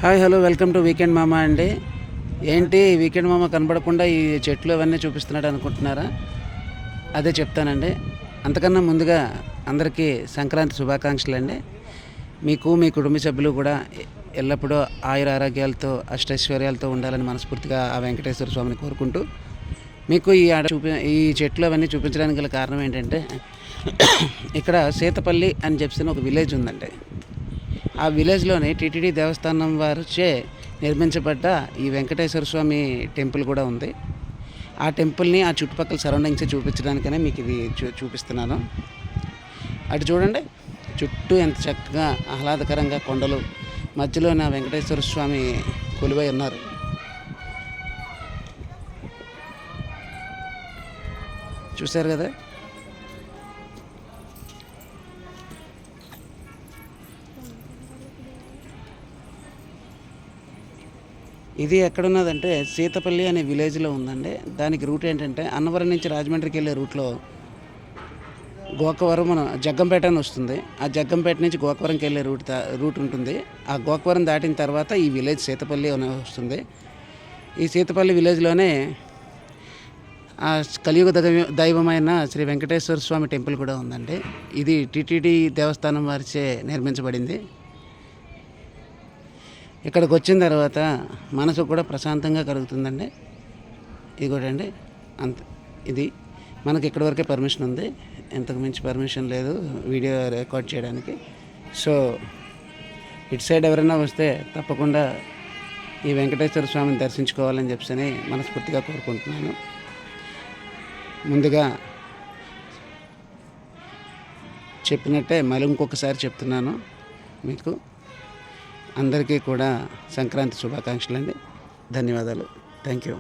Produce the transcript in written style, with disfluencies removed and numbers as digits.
Hi hello welcome to weekend మామ అండి. ఏంటి వీకెండ్ మామ కనబడకుండా ఈ చెట్లు అవన్నీ చూపిస్తున్నాడు అనుకుంటున్నారా? అదే చెప్తానండి. అంతకన్నా ముందుగా అందరికీ సంక్రాంతి శుభాకాంక్షలు అండి. మీకు మీ కుటుంబ సభ్యులు కూడా ఎల్లప్పుడూ ఆయుర ఆరోగ్యాలతో అష్టైశ్వర్యాలతో ఉండాలని మనస్ఫూర్తిగా ఆ వెంకటేశ్వర స్వామిని కోరుకుంటూ మీకు ఈ చెట్లు అవన్నీ చూపించడానికి గల కారణం ఏంటంటే ఇక్కడ సీతపల్లి అని చెప్పిన ఒక విలేజ్ ఉందండి. ఆ విలేజ్లోని టీటీడీ దేవస్థానం వారిచే నిర్మించబడ్డ ఈ వెంకటేశ్వర స్వామి టెంపుల్ కూడా ఉంది. ఆ టెంపుల్ని ఆ చుట్టుపక్కల సరౌండింగ్స్ చూపించడానికనే మీకు ఇది చూపిస్తున్నాను. అటు చూడండి, చుట్టూ ఎంత చక్కగా ఆహ్లాదకరంగా కొండలు మధ్యలో నా వెంకటేశ్వర స్వామి కొలువై ఉన్నారు. చూశారు కదా. ఇది ఎక్కడున్నదంటే సీతపల్లి అనే విలేజ్లో ఉందండి. దానికి రూట్ ఏంటంటే అన్నవరం నుంచి రాజమండ్రికి వెళ్ళే రూట్లో గోకవరం మన జగ్గంపేట అని వస్తుంది. ఆ జగ్గంపేట నుంచి గోకవరంకి వెళ్ళే రూట్ ఉంటుంది. ఆ గోకవరం దాటిన తర్వాత ఈ విలేజ్ సీతపల్లి అని వస్తుంది. ఈ సీతపల్లి విలేజ్లోనే ఆ కలియుగ దైవమైన శ్రీ వెంకటేశ్వర స్వామి టెంపుల్ కూడా ఉందండి. ఇది టీటీడీ దేవస్థానం వారిచే నిర్మించబడింది. ఇక్కడికి వచ్చిన తర్వాత మనసు కూడా ప్రశాంతంగా కలుగుతుందండి. ఇదిగోటండి అంత ఇది మనకి ఇక్కడి వరకే పర్మిషన్ ఉంది. ఇంతకు మించి పర్మిషన్ లేదు వీడియో రికార్డ్ చేయడానికి. సో ఇటు సైడ్ ఎవరైనా వస్తే తప్పకుండా ఈ వెంకటేశ్వర స్వామిని దర్శించుకోవాలని చెప్పని మనస్ఫూర్తిగా కోరుకుంటున్నాను. ముందుగా చెప్పినట్టే మళ్ళీ ఇంకొకసారి చెప్తున్నాను. మీకు అందరికీ కూడా సంక్రాంతి శుభాకాంక్షలు అండి. ధన్యవాదాలు. Thank you.